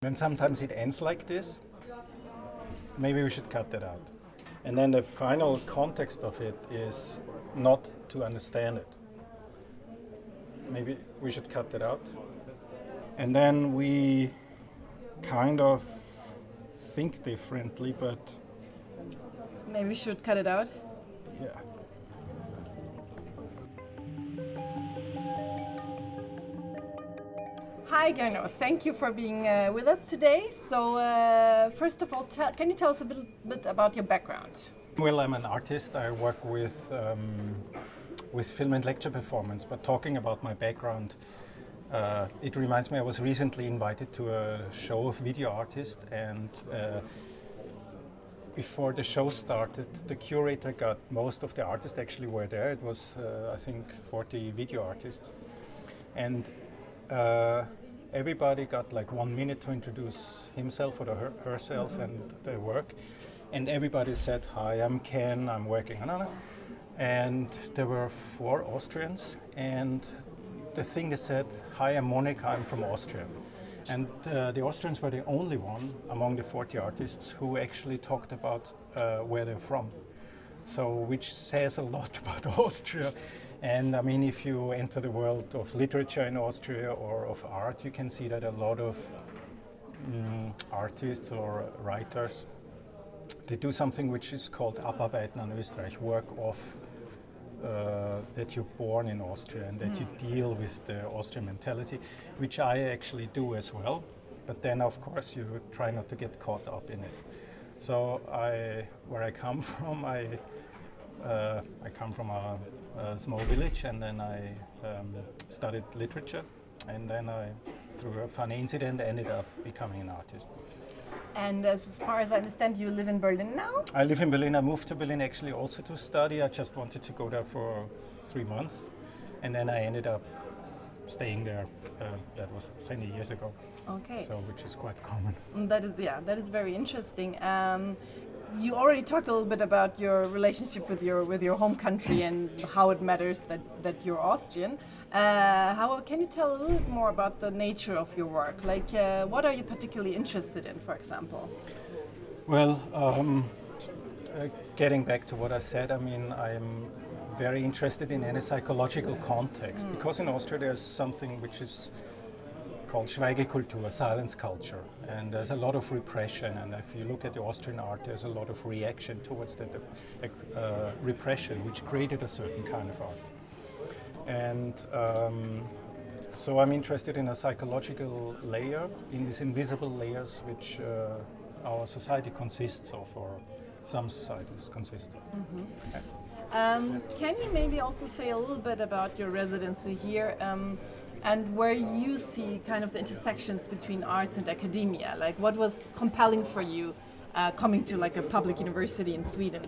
And sometimes it ends like this. Maybe we should cut that out. And then the final context of it is not to understand it. Maybe we should cut that out. And then we kind of think differently, but Maybe we should cut it out. yeah. Hi Gernot, thank you for being with us today. So first of all, can you tell us a bit about your background? Well, I'm an artist. I work with film and lecture performance, but talking about my background, it reminds me I was recently invited to a show of video artists, and before the show started, the curator got most of the artists actually were there. It was, I think, 40 video artists. And everybody got like 1 minute to introduce himself or herself and their work. And everybody said, "Hi, I'm Ken, I'm working on it." And there were 4 Austrians. And the thing they said, "Hi, I'm Monica, I'm from Austria." And the Austrians were the only one among the 40 artists who actually talked about where they're from. So, which says a lot about Austria. And I mean, if you enter the world of literature in Austria or of art, you can see that a lot of artists or writers, they do something which is called Abarbeiten an Österreich, work off that you're born in Austria and that you deal with the Austrian mentality, which I actually do as well. But then, of course, you try not to get caught up in it. So where I come from, I come from a small village, and then I studied literature, and then I, through a funny incident, ended up becoming an artist. And as far as I understand, you live in Berlin now? I live in Berlin. I moved to Berlin actually also to study. I just wanted to go there for 3 months, and then I ended up staying there. That was 20 years ago. Okay. So, which is quite common. That is very interesting. You already talked a little bit about your relationship with your home country and how it matters that you're Austrian. Can you tell a little bit more about the nature of your work? Like, what are you particularly interested in, for example? Well, getting back to what I said, I mean, I'm very interested in any psychological context, because in Austria there's something which is called Schweigekultur, silence culture, and there's a lot of repression. And if you look at the Austrian art, there's a lot of reaction towards that repression, which created a certain kind of art. And so I'm interested in a psychological layer, in these invisible layers which our society consists of, or some societies consist of. Can you maybe also say a little bit about your residency here? And where you see kind of the intersections between arts and academia? Like, what was compelling for you coming to like a public university in Sweden?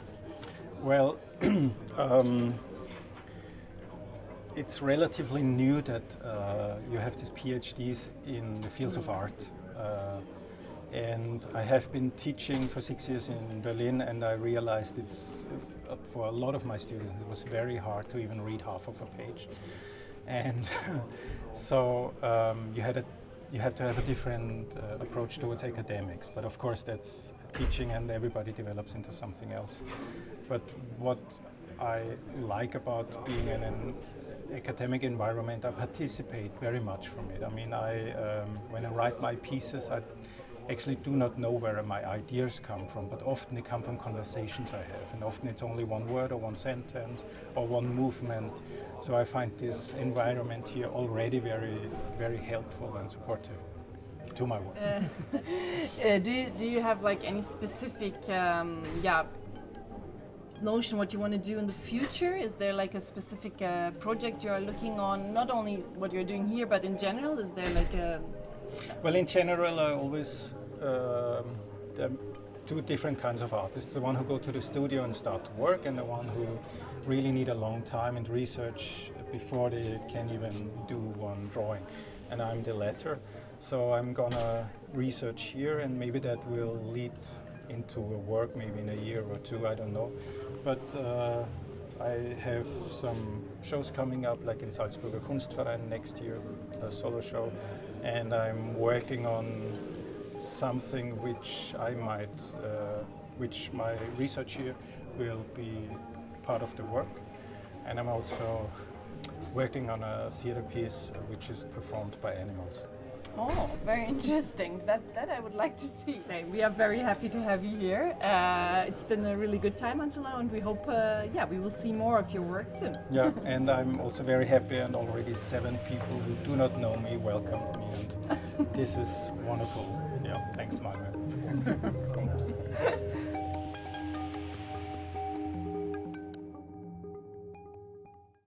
Well, it's relatively new that you have these PhDs in the fields of art. And I have been teaching for 6 years in Berlin, and I realized it's, for a lot of my students, it was very hard to even read half of a page. And so you had to have a different approach towards academics. But of course, that's teaching, and everybody develops into something else. But what I like about being in an academic environment, I participate very much from it. I mean, when I write my pieces, I actually do not know where my ideas come from, but often they come from conversations I have, and often it's only one word or one sentence or one movement. So I find this environment here already very, very helpful and supportive to my work. Do you have like any specific notion what you want to do in the future? Is there like a specific project you are looking on? Not only what you're doing here, but in general, is there like a... Well, in general, I always there are 2 different kinds of artists. The one who go to the studio and start to work, and the one who really need a long time and research before they can even do one drawing. And I'm the latter. So I'm gonna research here, and maybe that will lead into a work maybe in a year or 2, I don't know. But I have some shows coming up, like in Salzburger Kunstverein next year, a solo show, and I'm working on something which which my research here will be part of the work. And I'm also working on a theater piece which is performed by animals. Oh, very interesting. That I would like to see. Same. We are very happy to have you here. It's been a really good time until now, and we hope, we will see more of your work soon. Yeah, and I'm also very happy, and already 7 people who do not know me welcomed me, and this is wonderful. Yeah, thanks, Malmö. Thank you.